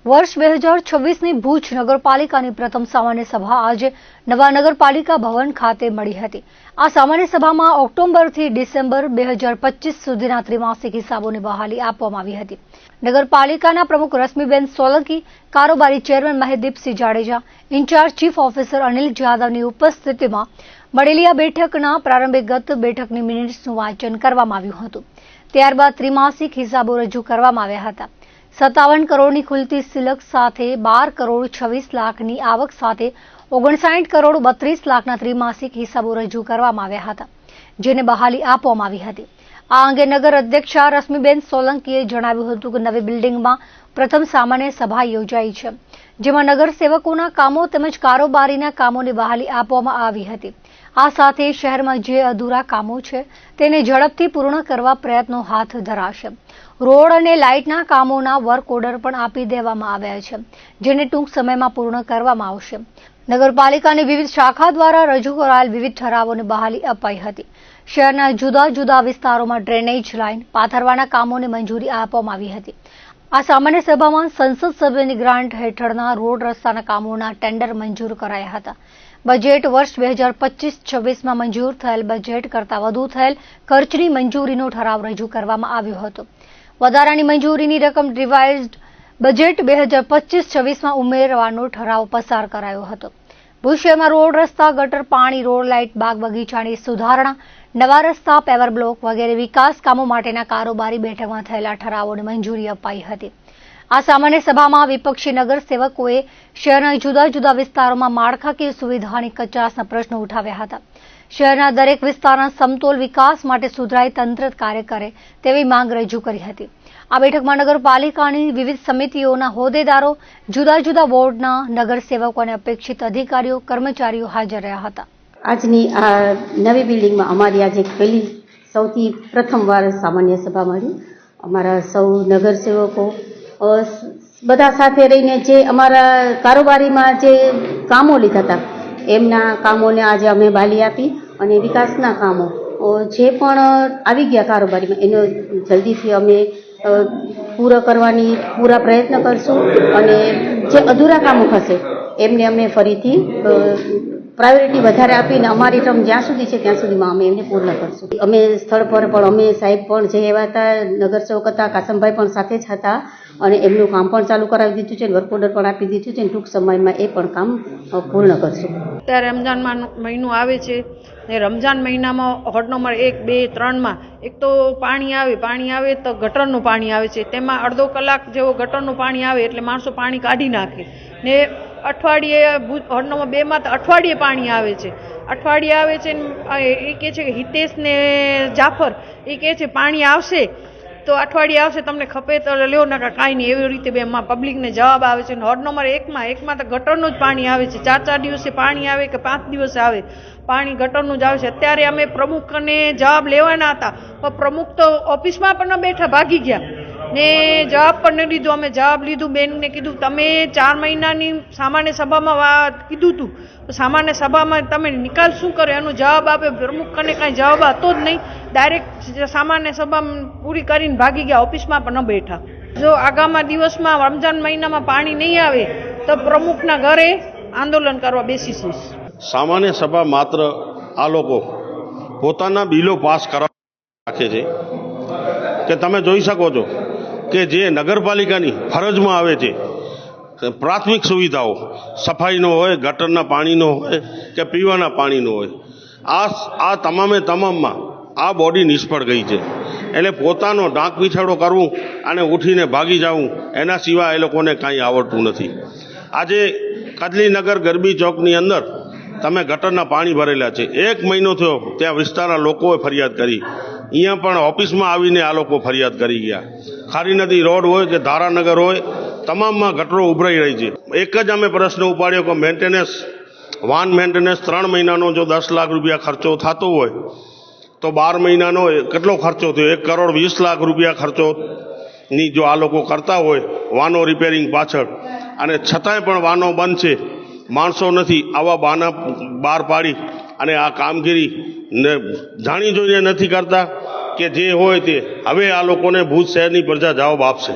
વર્ષ 2026ની ભુજ નગરપાલિકાની પ્રથમ સામાન્ય સભા આજે નવા નગરપાલિકા ભવન ખાતે મળી હતી। આ સામાન્ય સભામાં ઓક્ટોબરથી ડિસેમ્બર 2025 સુધીના ત્રિમાસિક હિસાબોની બહાલી આપવામાં આવી હતી। નગરપાલિકાના પ્રમુખ રશ્મિબેન સોલંકી, કારોબારી chairman Mahedipsinh Jadeja, incharge chief officer Anil જાદવની ઉપસ્થિતિમાં મળેલી આ બેઠકના પ્રારંભે ગત બેઠકની મિનિટ્સનું વાંચન કરવામાં આવ્યું હતું। ત્યારબાદ ત્રિમાસિક હિસાબો રજૂ કરવામાં આવ્યા હતા। 57 કરોડની ખુલતી સિલક સાથે 12 કરોડ 26 લાખની આવક સાથે 59 કરોડ 32 લાખના ત્રિમાસિક હિસાબો રજૂ કરવામાં આવ્યા હતા, જેને બહાલી આપવામાં આવી હતી। આ અંગે નગર અધ્યક્ષા રશ્મિબેન સોલંકીએ જણાવ્યું હતું કે નવી બિલ્ડિંગમાં પ્રથમ સામાન્ય સભા યોજાઈ છે, જેમાં નગરસેવકોના કામો તેમજ કારોબારીના કામોની બહાલી આપવામાં આવી હતી। આ સાથે શહેરમાં જે અધૂરા કામો છે તેને ઝડપથી પૂર્ણ કરવા પ્રયત્નો હાથ ધરાશે। રોડ અને લાઇટના કામોના વર્ક ઓર્ડર પણ આપી દેવામાં આવ્યા છે, જેને ટૂંક સમયમાં પૂર્ણ કરવામાં આવશે। નગરપાલિકાની વિવિધ શાખા દ્વારા રજૂ કરાયેલ વિવિધ ઠરાવોને બહાલી અપાઈ હતી। શહેરના જુદા જુદા વિસ્તારોમાં ડ્રેનેજ લાઇન પાથરવાના કામોને મંજૂરી આપવામાં આવી હતી। આ સામાન્ય સભામાં સંસદ સભ્યની ગ્રાન્ટ હેઠળના રોડ રસ્તાના કામોના ટેન્ડર મંજૂર કરાયા હતા। બજેટ વર્ષ 2025-26માં મંજૂર થયેલ બજેટ કરતાં વધુ થયેલ ખર્ચની મંજૂરીનો ઠરાવ રજૂ કરવામાં આવ્યો હતો। વધારાની મંજૂરીની રકમ રિવાઇઝડ બજેટ 2025-26માં ઉમેરવાનો ઠરાવ પસાર કરાયો હતો। ભુજ શહેરમાં રોડ રસ્તા, ગટર, પાણી, રોડ, લાઇટ, બાગ બગીચાની સુધારણા, નવા રસ્તા, પેવર બ્લોક વગેરે વિકાસ કામો માટેના કારોબારી બેઠકમાં થયેલા ઠરાવોને મંજૂરી અપાઈ હતી। આ સામાન્ય સભામાં વિપક્ષી નગરસેવકોએ શહેરના જુદા જુદા વિસ્તારોમાં માળખાકીય સુવિધાની કચાસના પ્રશ્નો ઉઠાવ્યા હતા। શહેરના દરેક વિસ્તારના સમતોલ વિકાસ માટે સુધરાઈ તંત્ર કાર્ય કરે તેવી માંગ રજૂ કરી હતી। આ બેઠકમાં નગરપાલિકાની વિવિધ સમિતિઓના હોદ્દેદારો, જુદા જુદા વોર્ડના નગરસેવકો અને અપેક્ષિત અધિકારીઓ, કર્મચારીઓ હાજર રહ્યા હતા। આજની આ નવી બિલ્ડિંગમાં અમારી આજે સૌથી પ્રથમવાર સામાન્ય સભા મળી। અમારા સૌ નગરસેવકો બધા સાથે રહીને જે અમારા કારોબારીમાં જે કામો લીધા હતા એમના કામોને આજે અમે બાલી આપી અને વિકાસના કામો જે પણ આવી ગયા કારોબારીમાં એનો જલ્દીથી અમે પૂરા કરવાની પૂરા પ્રયત્ન કરશું અને જે અધૂરા કામો હશે એમને અમે ફરીથી પ્રાયોરિટી વધારે આપીને અમારી ટર્મ જ્યાં સુધી છે ત્યાં સુધીમાં અમે એમને પૂર્ણ કરશું। અમે સ્થળ પર પણ અમે સાહેબ પણ જે એવા હતા, નગરસેવક હતા, કાસમભાઈ પણ સાથે જ હતા અને એમનું કામ પણ ચાલુ કરાવી દીધું છે, વર્ક ઓર્ડર પણ આપી દીધું છે અને ટૂંક સમયમાં એ પણ કામ પૂર્ણ કરશું। અત્યારે રમજાન મહિનો આવે છે ને રમજાન મહિનામાં વોર્ડ નંબર 1, 2, 3માં એક તો પાણી આવે તો ગટરનું પાણી આવે છે, તેમાં અડધો કલાક જેવો ગટરનું પાણી આવે એટલે માણસો પાણી કાઢી નાખે ને અઠવાડિયે વોર્ડ નંબર 2માં તો અઠવાડિયે પાણી આવે છે। અઠવાડિયે આવે છે એ કહે છે કે હિતેશ ને જાફર એ કહે છે પાણી આવશે તો અઠવાડિયે આવશે, તમને ખપે તો લ્યો, નકા કાંઈ નહીં, એવી રીતે બે પબ્લિકને જવાબ આવે છે। વોર્ડ નંબર 1માં તો ગટરનું જ પાણી આવે છે, 4 દિવસે પાણી આવે કે 5 દિવસે આવે પાણી ગટરનું જ આવે છે। અત્યારે અમે પ્રમુખને જવાબ લેવાના હતા પણ પ્રમુખ તો ઓફિસમાં પણ ન બેઠા, ભાગી ગયા ને જવાબ પણ નહીં લીધો। અમે જવાબ લીધું, બેનને કીધું તમે 4 મહિનાની સામાન્ય સભામાં કીધું હતું તો સામાન્ય સભામાં તમે નિકાલ શું કર્યો એનો જવાબ આપે। પ્રમુખ કને કાંઈ જવાબ હતો જ નહીં, ડાયરેક્ટ સામાન્ય સભા પૂરી કરીને ભાગી ગયા, ઓફિસમાં પણ ન બેઠા। જો આગામી દિવસમાં રમજાન મહિનામાં પાણી નહીં આવે તો પ્રમુખના ઘરે આંદોલન કરવા બેસીશું। સામાન્ય સભા માત્ર આ લોકો પોતાના બિલો પાસ કરવા રાખે છે કે તમે જોઈ શકો છો કે જે નગરપાલિકાની ફરજમાં આવે છે પ્રાથમિક સુવિધાઓ સફાઈનો હોય, ગટરના પાણીનો હોય કે પીવાના પાણીનો હોય, આ તમામમાં આ બોડી નિષ્ફળ ગઈ છે। એટલે પોતાનો ડાંક પીછાડો કરવું અને ઉઠીને ભાગી જવું એના સિવાય એ લોકોને કાંઈ આવડતું નથી। આજે કદલીનગર ગરબી ચોકની અંદર તમે ગટરના પાણી ભરેલા છે, 1 મહિનો થયો ત્યાં વિસ્તારના લોકોએ ફરિયાદ કરી, અહીંયા પણ ઓફિસમાં આવીને આ લોકો ફરિયાદ કરી ગયા। ખારી નદી રોડ હોય કે ધારાનગર હોય, તમામમાં ગટરો ઉભરાઈ રહી છે। એક જ અમે પ્રશ્ન ઉપાડ્યો કે મેન્ટેનન્સ, વાન મેન્ટેનન્સ 3 મહિનાનો જો 10 લાખ રૂપિયા ખર્ચો થતો હોય તો 12 મહિનાનો કેટલો ખર્ચો થયો? 1 કરોડ 20 લાખ રૂપિયા ખર્ચોની જો આ લોકો કરતા હોય વાનો રિપેરિંગ પાછળ, અને છતાંય પણ વાનો બંધ છે, માણસો નથી, આવા બાના બહાર પાડી અને આ કામગીરી જાણી જોઈને નથી કરતા કે જે હોય તે હવે આ લોકોને ભુજ શહેરની પ્રજા જવાબ આપશે।